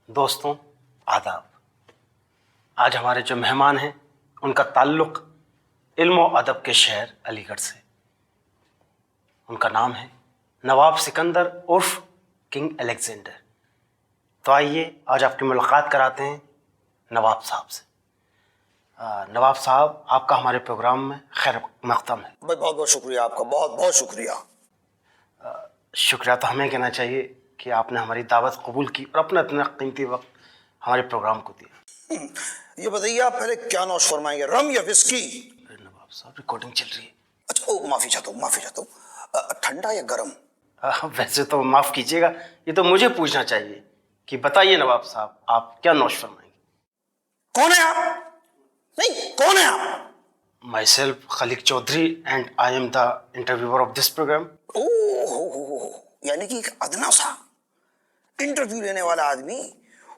دوستوں آداب. آج ہمارے جو مہمان ہیں ان کا تعلق علم و ادب کے شہر علی گڑھ سے. ان کا نام ہے نواب سکندر عرف کنگ الیگزینڈر. تو آئیے آج آپ کی ملاقات کراتے ہیں نواب صاحب سے. نواب صاحب آپ کا ہمارے پروگرام میں خیر مقدم ہے. بہت بہت شکریہ آپ کا، بہت بہت شکریہ. شکریہ تو ہمیں کہنا چاہیے کہ آپ نے ہماری دعوت قبول کی اور اپنا اتنا قیمتی وقت ہمارے پروگرام کو دیا. یہ بتائیے آپ پہلے کیا نوش فرمائیں گے، رم یا وسکی؟ نواب صاحب ریکارڈنگ چل رہی ہے. اچھا معافی چاہتا ہوں. ٹھنڈا یا گرم؟ ویسے تو معاف کیجیے گا، یہ تو مجھے پوچھنا چاہیے کہ بتائیے نواب صاحب آپ کیا نوش فرمائیں گے. کون ہے آپ؟ نہیں، کون ہے آپ؟ Myself Khaliq Chaudhry and I am the interviewer of this program. یعنی کہ ایک ادنا سا انٹرویو لینے والا آدمی،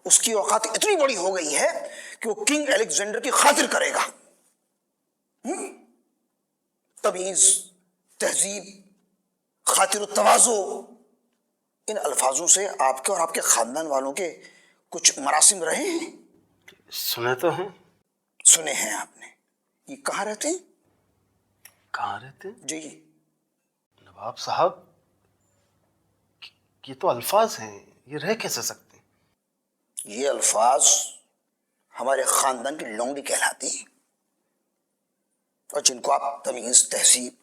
اس کی اوقات اتنی بڑی ہو گئی ہے کہ وہ کنگ الیگزینڈر کی خاطر کرے گا. تمیز، تہذیب، خاطر و تواضع، ان الفاظوں سے آپ کے اور آپ کے خاندان والوں کے کچھ مراسم رہے ہیں؟ سنے تو ہیں. سنے ہیں آپ نے. یہ کہاں رہتے ہیں؟ کہاں رہتے ہیں؟ جی. نواب صاحب یہ تو الفاظ ہیں، یہ رہ کیسے سکتے ہیں؟ یہ الفاظ ہمارے خاندان کی لونڈی کہلاتی ہیں، اور جن کو آپ تمیز، تہذیب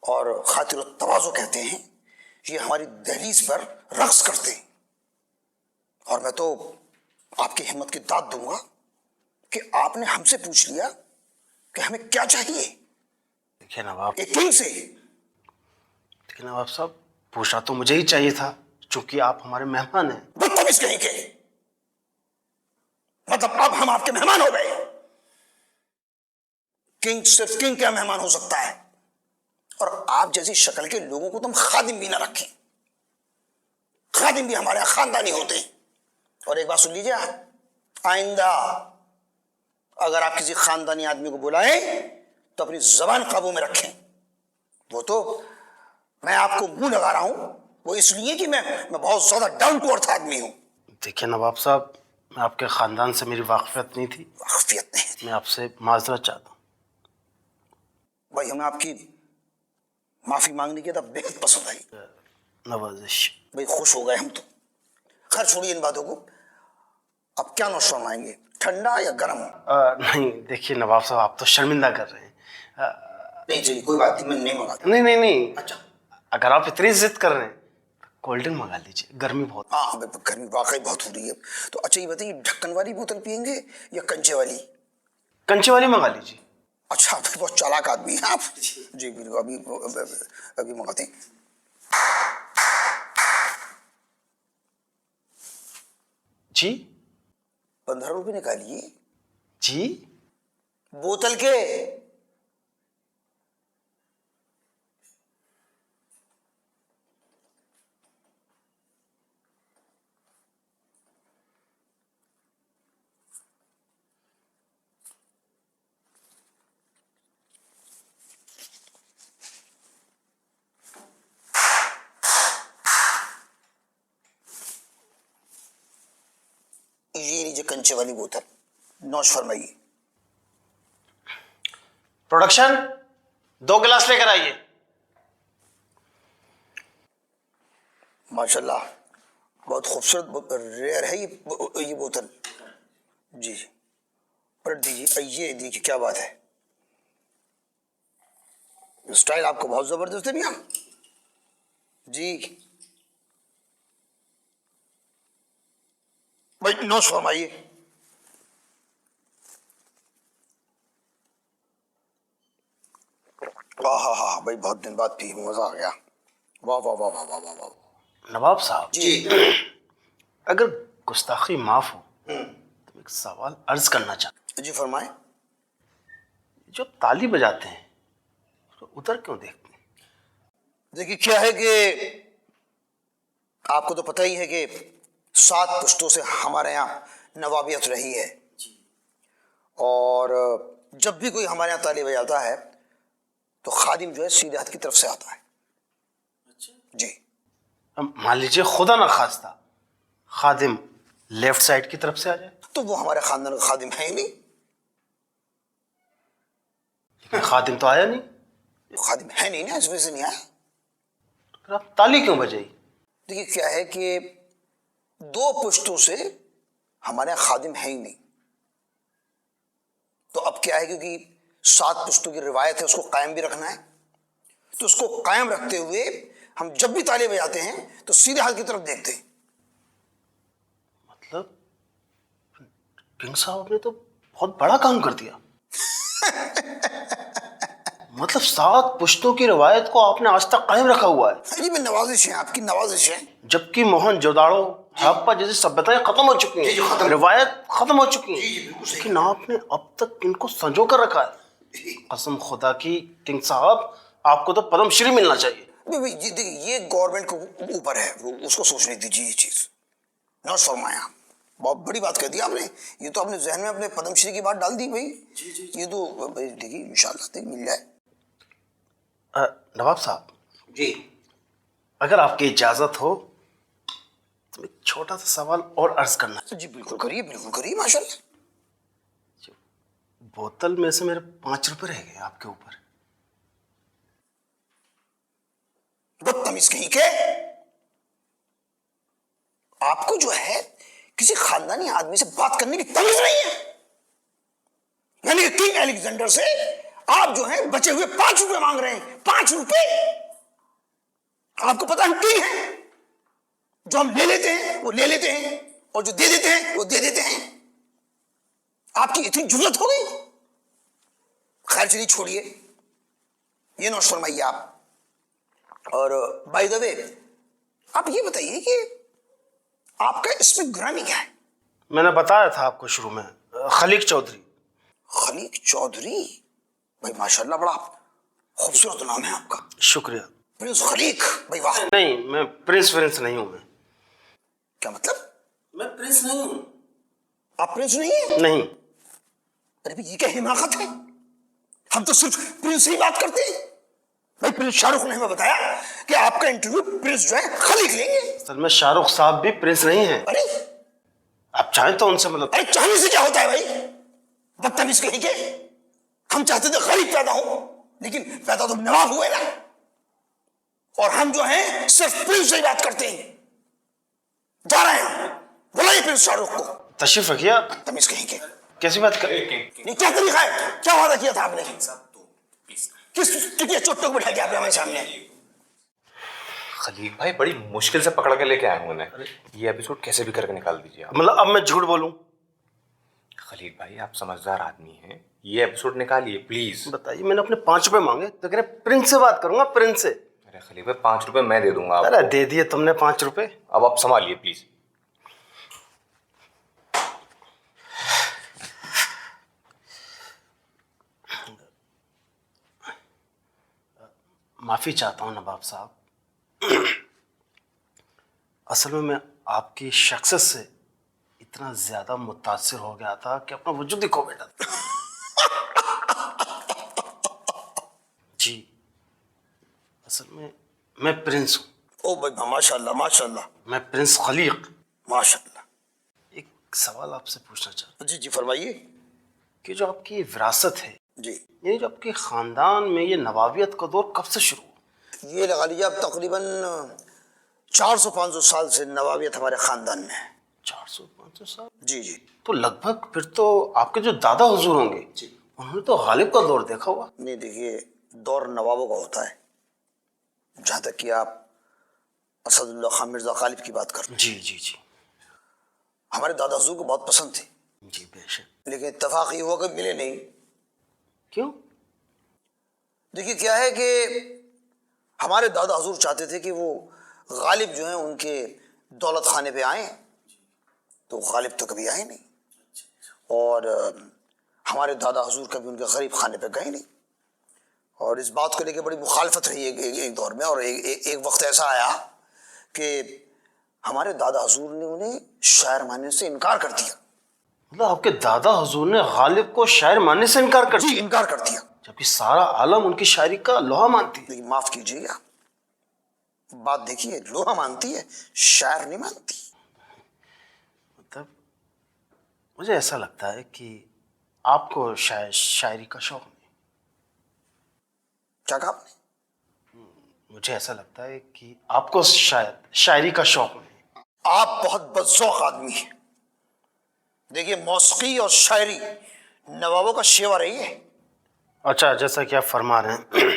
اور خاطر و تواضع کہتے ہیں، یہ ہماری دہلیز پر رقص کرتے ہیں. اور میں تو آپ کی ہمت کی داد دوں گا کہ آپ نے ہم سے پوچھ لیا کہ ہمیں کیا چاہیے دیکھیے نواب، ایک کنگ سے. لیکن نواب صاحب پوچھنا تو مجھے ہی چاہیے تھا چونکہ آپ ہمارے مہمان ہیں. بدتمیز کہیں کے، مطلب اب ہم آپ کے مہمان ہو گئے. کنگ صرف کنگ کا مہمان ہو سکتا ہے، اور آپ جیسی شکل کے لوگوں کو تم خادم بھی نہ رکھیں. خادم بھی ہمارے یہاں خاندانی ہوتے ہیں. اور ایک بات سن لیجیے، آئندہ اگر آپ کسی خاندانی آدمی کو بلائیں تو اپنی زبان قابو میں رکھیں. وہ تو میں آپ کو منہ لگا رہا ہوں، وہ اس لیے کہ میں بہت زیادہ ڈاؤن ٹو ارتھ آدمی ہوں. دیکھیے نواب صاحب، میں آپ کے خاندان سے میری واقفیت نہیں تھی، واقفیت نہیں تھی. میں آپ سے معذرت چاہتا ہوں. بھائی ہمیں آپ کی معافی مانگنے کی بے حد پسند آئی. نوازش. بھائی خوش ہو گئے ہم تو. خیر چھوڑیے ان باتوں کو. اب کیا نوش فرمائیں گے، ٹھنڈا یا گرم؟ نہیں دیکھیے نواب صاحب، آپ تو شرمندہ کر رہے ہیں. نہیں چلیے کوئی بات نہیں، میں نہیں منگاتا. نہیں اچھا اگر آپ اتنی ضد کر رہے ہیں کولڈ ڈرنک منگا لیجیے، گرمی بہت. ہاں گرمی واقعی بہت ہو رہی ہے. تو اچھا یہ بتائیے، ڈھکن والی بوتل پئیں گے یا کنچے والی؟ کنچے والی منگا لیجیے. اچھا بہت چالاک آدمی ہیں آپ. جی بالکل، ابھی منگاتے ہیں. جی 15 روپے نکالیے. جی بوتل کے. یہ لیجیے کنچے والی بوتل، نوش فرمائیے. پروڈکشن 2 گلاس لے کر آئیے. ماشاء اللہ بہت خوبصورت ریئر ہے یہ بوتل. جی پلٹ دیجیے. یہ دیکھیے کیا بات ہے، اسٹائل آپ کو بہت زبردست ہے بھیا. جی بھائی نوش فرمائیے. ہاں ہاں بھائی بہت دن بعد پی، مزہ آ گیا. واہ واہ واہ واہ واہ واہ واہ. نواب صاحب جی اگر گستاخی معاف ہو تو میں ایک سوال عرض کرنا چاہتا ہوں. جی فرمائیں. جو تالی بجاتے ہیں تو ادھر کیوں دیکھتے ہیں؟ دیکھیے کیا ہے کہ آپ کو تو پتہ ہی ہے کہ 7 پشتوں سے ہمارے یہاں نوابیت رہی ہے. اور جب بھی کوئی ہمارے یہاں تالی بجاتا ہے تو خادم جو ہے سیدھے ہاتھ کی طرف سے آتا ہے. جی مان لیجیے خدا نخواستہ خادم لیفٹ سائڈ کی طرف سے آ جائے. تو وہ ہمارے خاندان کا خادم ہے ہی نہیں. لیکن خادم تو آیا نہیں. خادم ہے نہیں نا, اس وجہ سے نہیں آیا. پھر آپ تالی کیوں بجائی؟ دیکھیے کیا ہے کہ 2 پشتوں سے ہمارے یہاں خادم ہے ہی نہیں. تو اب کیا ہے, کیونکہ 7 پشتوں کی روایت ہے, اس کو قائم بھی رکھنا ہے. تو اس کو قائم رکھتے ہوئے ہم جب بھی تالی بجاتے ہیں تو سیدھے ہاتھ کی طرف دیکھتے ہیں. مطلب کنگ صاحب نے تو بہت بڑا کام کر دیا. مطلب 7 پشتوں کی روایت کو آپ نے آج تک قائم رکھا ہوا ہے. جی میں نوازش ہے, آپ کی نوازش ہے. جبکہ موہن جوداڑو ہڑپا جیسی سبھیتائیں ختم ہو چکی ہیں, روایت ختم ہو چکی ہیں, لیکن آپ نے اب تک ان کو سنجو کر رکھا ہے. قسم خدا کی کنگ صاحب, آپ کو تو پدم شری ملنا چاہیے. یہ گورنمنٹ کو اوپر ہے, اس کو سوچنے دیجیے. یہ چیز نوٹ فرمایا, بہت بڑی بات کہہ دی آپ نے. یہ تو آپ نے ذہن میں اپنے پدم شری کی بات ڈال دی بھائی. یہ تو دیکھیے انشاءاللہ مل جائے. نواب صاحب جی اگر آپ کی اجازت ہو تو ایک چھوٹا سا سوال اور عرض کرنا. جی بالکل کریے, بالکل کریے, ماشاء اللہ. بوتل میں سے میرے 5 روپے رہ گئے آپ کے اوپر. بدتمیز کہیں کے, آپ کو جو ہے کسی خاندانی آدمی سے بات کرنے کی تمیز نہیں ہے. یعنی کہ کنگ الیگزینڈر سے آپ جو ہیں بچے ہوئے 5 روپے مانگ رہے ہیں. 5 روپے آپ کو پتا ہم کنگ ہیں, جو ہم لے لیتے ہیں وہ لے لیتے ہیں, اور جو دے دیتے ہیں وہ دے دیتے ہیں. آپ کی اتنی جرت ہو گئی. خیر چلیے چھوڑیے, یہ نوٹ فرمائیے آپ. اور بائی دا وے آپ یہ بتائیے کہ آپ کا اسم گرامی کیا ہے؟ میں نے بتایا تھا آپ کو شروع میں, خلیق چودھری. خلیق چودھری, بھائی ماشاءاللہ بڑا خوبصورت نام ہے آپ کا. شکریہ. پرنس خلیق, بھائی واہ. نہیں, میں پرنس نہیں ہوں. میں کیا مطلب؟ میں پرنس نہیں ہوں. آپ پرنس نہیں ہیں؟ نہیں. ارے بھی یہ کیا حماقت ہے, ہم تو صرف پرنس ہی بات کرتے ہیں. بھائی پرنس شاہ رخ نے ہمیں بتایا کہ آپ کا انٹرویو پرنس جو ہے خلیق لیں گے. اصل میں شاہ رخ صاحب بھی پرنس نہیں ہیں. ارے آپ چاہیں تو ان سے مطلب. ارے چاہنے سے کیا ہوتا ہے بھائی, بدتمیز کہیں کے. ہم چاہتے تھے خلیق پیدا ہو, لیکن پیدا تو نواب ہوئے نا. اور ہم جو ہیں صرف پرنس سے ہی بات کرتے ہیں. جا رہے ہیں, بلائیے پرنس شاہ رخ کو. تشریف رکھیے. تمیز کہیں کے. کیسی بات کر نہیں, کیا طریقہ ہے, کیا وعدہ کیا تھا آپ نے, کس کتنے چوٹوں کو بٹھا دیا آپ نے ہمارے سامنے. خلیق بھائی بڑی مشکل سے پکڑ کے لے کے آئے ہوں انہیں, یہ ایپیسوڈ کیسے بھی کر کے نکال دیجیے آپ. مطلب اب میں جھوٹ بولوں؟ خلیق بھائی آپ سمجھدار آدمی ہیں, یہ ایپیسوڈ نکالیے پلیز. بتائیے, میں نے اپنے 5 روپے مانگے تو کہہ رہے پرنس سے بات کروں گا, پرنس سے. ارے خلیق بھائی 5 روپے میں دے دوں گا آپ ارے کو. دے دیے تم نے 5 روپے. اب آپ سنبھالیے پلیز. معافی چاہتا ہوں نواب صاحب, اصل میں آپ کی شخصیت سے اتنا زیادہ متاثر ہو گیا تھا کہ اپنا وجود ہی کھو بیٹھا تھا. جی اصل میں پرنس ہوں. او بھائی ماشاء اللہ, ماشاء اللہ, میں پرنس خلیق. ماشاء اللہ. ایک سوال آپ سے پوچھنا چاہتا ہوں. جی جی فرمائیے. کہ جو آپ کی وراثت ہے, جی یعنی جو آپ کے خاندان میں یہ نوابیت کا دور کب سے شروع ہوا؟ یہ لگا لیجیے اب تقریباً 400-500 سال سے نوابیت ہمارے خاندان میں ہے. 400-500 سال؟ جی جی. تو لگ بھگ پھر تو آپ کے جو دادا حضور ہوں گے, انہوں نے تو غالب کا دور دیکھا ہوا. نہیں دیکھیے, دور نوابوں کا ہوتا ہے. جہاں تک کہ آپ اسد اللہ خان مرزا غالب کی بات کرتے ہیں, جی جی جی. ہمارے دادا حضور کو بہت پسند تھے, جی بے شک. لیکن اتفاق یہ ہوا کہ ملے نہیں. کیوں؟ دیکھیے کیا ہے کہ ہمارے دادا حضور چاہتے تھے کہ وہ غالب جو ہیں ان کے دولت خانے پہ آئیں, تو غالب تو کبھی آئے نہیں. اور ہمارے دادا حضور کبھی ان کے غریب خانے پہ گئے نہیں. اور اس بات کو لے کے بڑی مخالفت رہی ایک دور میں. اور ایک وقت ایسا آیا کہ ہمارے دادا حضور نے انہیں شاعر ماننے سے انکار کر دیا. مطلب آپ کے دادا حضور نے غالب کو شاعر ماننے سے انکار کر دیا؟ جی انکار کر دیا. جبکہ سارا عالم ان کی شاعری کا لوہا مانتی ہے. لیکن معاف کیجیے گا, بات دیکھیے, لوہا مانتی ہے, شاعر نہیں مانتی. مطلب مجھے ایسا لگتا ہے کہ آپ کو شاید شاعری کا شوق نہیں. کیا کہا آپ نے؟ مجھے ایسا لگتا ہے کہ آپ کو شاید شاعری کا شوق نہیں. آپ بہت بدذوق آدمی ہیں. دیکھیے موسیقی اور شاعری نوابوں کا شیوا رہی ہے. اچھا، جیسا کہ آپ فرما رہے ہیں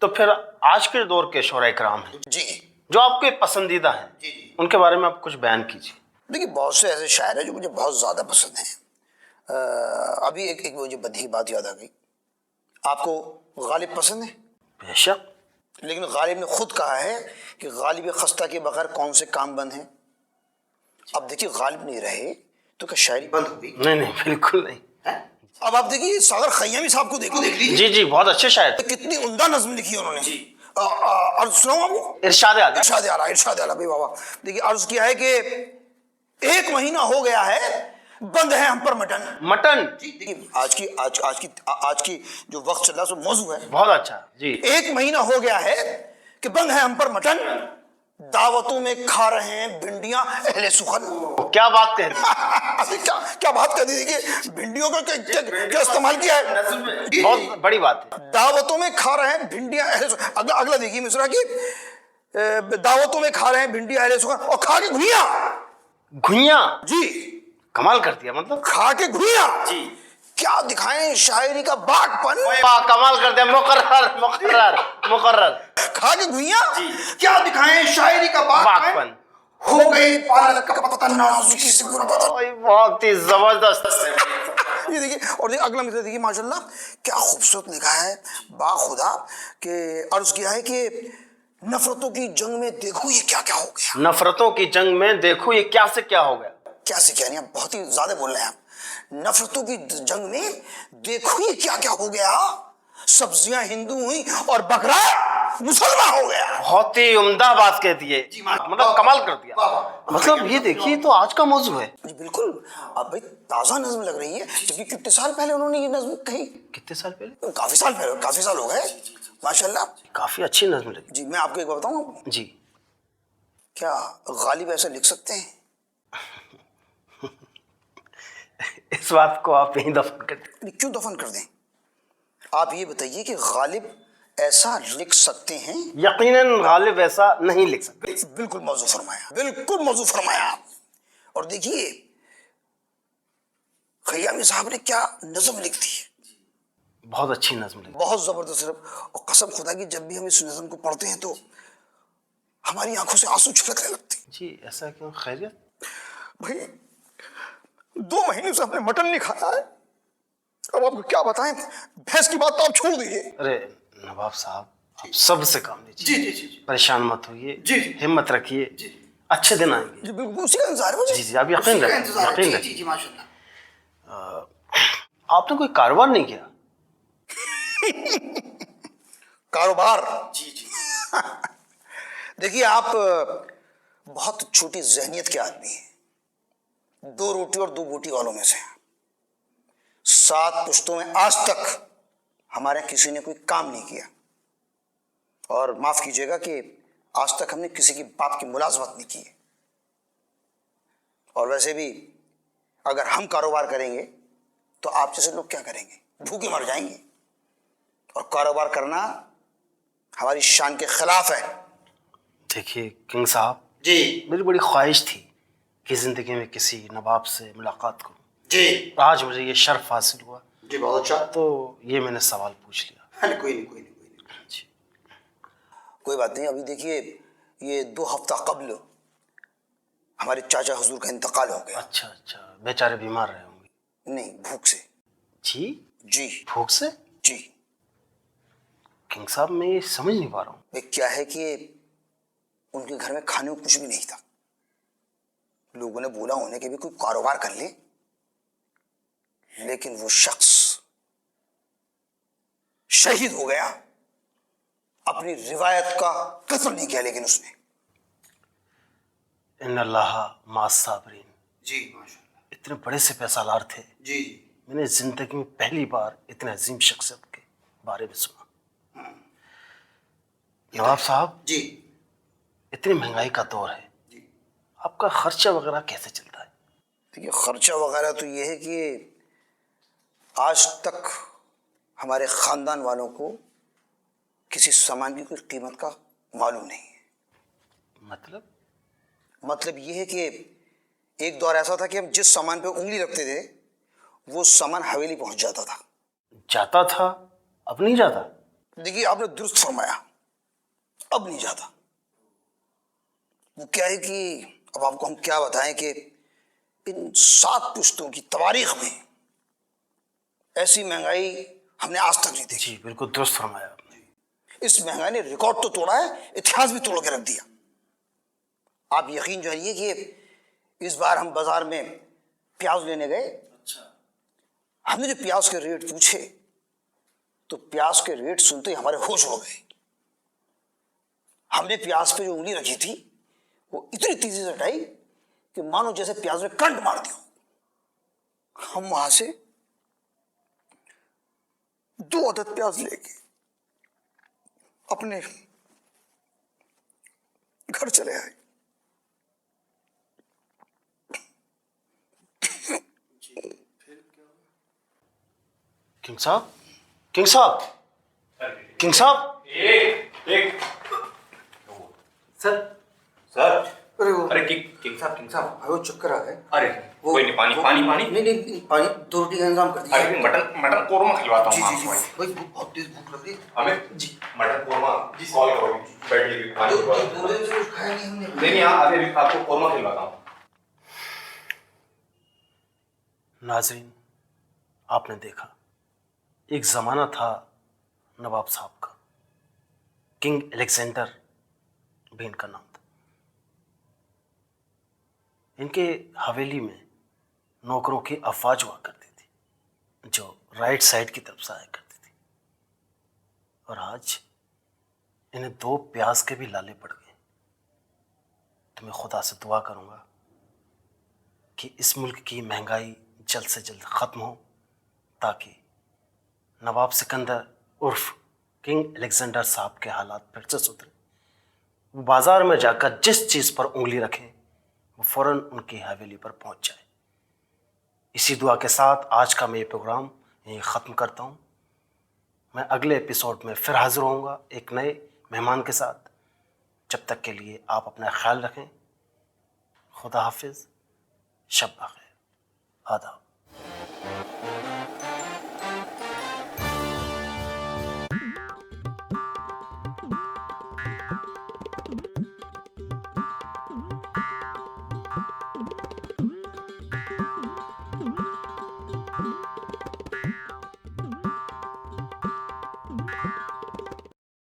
تو پھر آج کے دور کے شعراء کرام ہیں جی جو آپ کے پسندیدہ ہیں، ان کے بارے میں آپ کچھ بیان کیجیے. دیکھیے بہت سے ایسے شاعر ہیں جو مجھے بہت زیادہ پسند ہیں. ابھی ایک مجھے بدیہی بات یاد آ گئی. آپ کو غالب پسند ہے؟ بے شک. لیکن غالب نے خود کہا ہے کہ غالب خستہ کے بغیر کون سے کام بند ہیں. اب دیکھیے غالب نہیں رہے تو کیا شاعری بند ہوگی؟ نہیں بالکل نہیں. اب آپ دیکھیے ساغر خیامی صاحب کو دیکھ لیجیے. جی بہت اچھے شاعر تھے. کتنی عمدہ نظم لکھی انہوں نے. عرض سناؤں آپ کو؟ ارشاد اعلیٰ. ارشاد اعلیٰ بھائی بابا. دیکھیے عرض کیا ہے کہ 1 مہینہ ہو گیا ہے بند ہے ہم پر مٹن. مٹن. دیکھیے آج کی جو وقت چل رہا ہے سو موضوع ہے بہت اچھا. جی 1 مہینہ ہو گیا ہے کہ بند ہے ہم پر مٹن، دعوتوں میں کھا رہے ہیں بھنڈیاں اہل سخن. کیا بات کہہ رہے ہیں. کیا بات کر دی. دیکھیے بھنڈیوں کا کیا استعمال کیا ہے. بہت بڑی بات ہے. دعوتوں میں کھا رہے ہیں بھنڈیاں اہل سخن. اگلا دیکھیے مصرع کی دعوتوں میں کھا رہے ہیں بھنڈیاں اہل سخن اور کھا کے گھوئیاں. گھوئیاں. جی کمال کر دیا. مطلب کھا کے گھوئیاں. جی کیا دکھائیں شاعری کا باغ پن. کمال کر دیا. مقرر. کھا کے گھوئیاں کیا دکھائیں شاعری کا باغ پن. ہو گئی پالک کا پتہ نازکی سے پورا پتہ. بہت ہی زبردست. یہ دیکھیے اور دیکھیے اگلا مثال دیکھیے ماشاءاللہ کیا خوبصورت لکھا ہے با خدا کہ عرض کیا ہے کہ نفرتوں کی جنگ میں دیکھو یہ کیا کیا ہو گیا. نفرتوں کی جنگ میں دیکھو یہ کیا سے کیا ہو گیا. کیا سے کیا نہیں. آپ بہت ہی زیادہ بول رہے ہیں. آپ نفرتوں کی جنگ میں دیکھو یہ کیا کیا ہو گیا. سبزیاں ہندو ہوئی اور بکرا مسلمان ہو گیا. بہت ہی عمدہ بات کہہ دیے. مطلب کمال کر دیا. مطلب یہ دیکھیے تو آج کا موضوع ہے. جی بالکل. اب بھائی تازہ نظم لگ رہی ہے جبکہ کتنے سال پہلے انہوں نے یہ نظم کہی. کتنے سال پہلے. کافی سال پہلے. کافی سال ہو گئے ماشاءاللہ. کافی اچھی نظم لگی. جی میں آپ کو ایک بات بتاؤں. جی کیا غالب ایسا لکھ سکتے ہیں؟ اس بات کو آپ یہیں دفن کر دیں. کیوں دفن کر دیں؟ آپ یہ بتائیے کہ غالب ایسا لکھ سکتے ہیں؟ یقیناً غالب ایسا نہیں لکھ سکتے. بالکل موضوع فرمایا. بالکل موضوع فرمایا. اور دیکھیے خیامی صاحب نے کیا نظم لکھ دی ہے. بہت اچھی نظم لگی. بہت زبردست. اور قسم خدا کی جب بھی ہم اس نظم کو پڑھتے ہیں تو ہماری آنکھوں سے آنسو چھلکنے لگتے ہیں. جی ایسا کیوں. خیریت. بھائی 2 مہینے سے ہم نے مٹن نہیں کھایا ہے. اب آپ کو کیا بتائیں. بھینس کی بات تو آپ چھوڑ دیجیے. ارے نواب صاحب آپ سب سے کام لیجیے. جی پریشان مت ہوئیے. ہمت رکھیے. اچھے دن آئیں گے. جی بالکل اسی کا انتظار ہے مجھے. جی آپ یقین رکھیں. یقین رکھیں. جی ماشاءاللہ. آپ نے کوئی کاروبار نہیں کیا. کاروبار. دیکھیے آپ بہت چھوٹی ذہنیت کے آدمی ہیں. 2 روٹی اور 2 بوٹی والوں میں سے 7 پشتوں میں آج تک ہمارے کسی نے کوئی کام نہیں کیا. اور معاف کیجیے گا کہ آج تک ہم نے کسی کی باپ کی ملازمت نہیں کی. اور ویسے بھی اگر ہم کاروبار کریں گے تو آپ جیسے لوگ کیا کریں گے. بھوکے مر جائیں گے. اور کاروبار کرنا ہماری شان کے خلاف ہے. دیکھیے کنگ صاحب جی میری بڑی خواہش تھی کہ زندگی میں کسی نواب سے ملاقات کروں. جی آج مجھے یہ شرف حاصل ہوا. جی بہت اچھا. تو یہ میں نے سوال پوچھ لیا. کوئی نہیں جی کوئی بات نہیں. ابھی دیکھیے یہ 2 ہفتہ قبل ہمارے چاچا حضور کا انتقال ہو گیا. اچھا بیچارے بیمار رہے ہوں گے. نہیں بھوک سے. جی بھوک سے. جی کنگ صاحب میں یہ سمجھ نہیں پا رہا ہوں. کیا ہے کہ ان کے گھر میں کھانے کو کچھ بھی نہیں تھا. لوگوں نے بولا انہیں کہ بھی کوئی کاروبار کر لے. لیکن وہ شخص شہید ہو گیا. اپنی روایت کا قتل نہیں کیا لیکن اس نے. ان اللہ مع الصابرین. جی ماشاءاللہ. اتنے بڑے سے پیسہ لار تھے. جی میں نے زندگی میں پہلی بار اتنے عظیم شخصیت کے بارے میں سنا. نواب صاحب جی اتنی مہنگائی کا دور ہے. آپ کا خرچہ وغیرہ کیسے چلتا ہے. دیکھیے خرچہ وغیرہ تو یہ ہے کہ آج تک ہمارے خاندان والوں کو کسی سامان کی کوئی قیمت کا معلوم نہیں ہے۔ مطلب یہ ہے کہ ایک دور ایسا تھا کہ ہم جس سامان پہ انگلی رکھتے تھے وہ سامان حویلی پہنچ جاتا تھا۔ جاتا تھا، اب نہیں جاتا؟ دیکھیے آپ نے درست فرمایا، اب نہیں جاتا۔ وہ کیا ہے کہ اب آپ کو ہم کیا بتائیں کہ ان 7 پشتوں کی تواریخ میں ایسی مہنگائی ہم نے آج تک نہیں دیکھی۔ جی بالکل درست فرمایا آپ نے۔ اس مہنگائی نے ریکارڈ تو توڑا ہے، اتہاس بھی توڑ کے رکھ دیا۔ آپ یقین جانیے کہ اس بار ہم بازار میں پیاز لینے گئے، ہم نے جو پیاز کے ریٹ پوچھے تو پیاز کے ریٹ سنتے ہی ہمارے ہوش اڑ گئے۔ ہم نے پیاز پہ جو انگلی رکھی تھی وہ اتنی تیزی سے ہٹائی کہ مانو جیسے پیاز میں کرنٹ مار دیا۔ ہم وہاں سے 2 عدد پیاز لے کے اپنے گھر چلے آئے۔ کنگ صاحب، کنگ صاحب، کنگ صاحب، ایک سر سر، ارے وہ ارے کنگ صاحب، وہ چکر آ گئے۔ ارے کوئی نہیں، پانی نہیں پانی 2 روٹی کا انتظام کر ارے دیجیے۔ مٹن قورمہ کھلواتا ہوں جی میں جی آپ جی کو۔ بھائی بہت تیز بھوک لگ رہی ہے۔ ہمیں جی مٹن قورمہ کال کرو، بیٹھ لیجیے، پانی دو کھلواتا ہوں۔ دن سے کچھ کھایا نہیں ہم نے۔ نہیں ابھی آپ کو قورمہ کھلواتا ہوں۔ ناظرین، آپ نے دیکھا ایک زمانہ تھا نواب صاحب کا، کنگ الیگزینڈر بھی ان کا نام تھا۔ ان کے حویلی میں نوکروں کی افواج ہوا کرتی تھی جو رائٹ سائڈ کی طرف سے آیا کرتی تھی، اور آج انہیں 2 پیاز کے بھی لالے پڑ گئے۔ تو میں خدا سے دعا کروں گا کہ اس ملک کی مہنگائی جلد سے جلد ختم ہو، تاکہ نواب سکندر عرف کنگ الیگزینڈر صاحب کے حالات پھر سے سدھرے۔ وہ بازار میں جا کر جس چیز پر انگلی رکھیں وہ فوراً ان کی حویلی پر پہنچ جائے۔ اسی دعا کے ساتھ آج کا میں یہ پروگرام یہیں ختم کرتا ہوں۔ میں اگلے ایپیسوڈ میں پھر حاضر ہوں گا ایک نئے مہمان کے ساتھ۔ جب تک کے لیے آپ اپنا خیال رکھیں۔ خدا حافظ، شب بخیر، آداب۔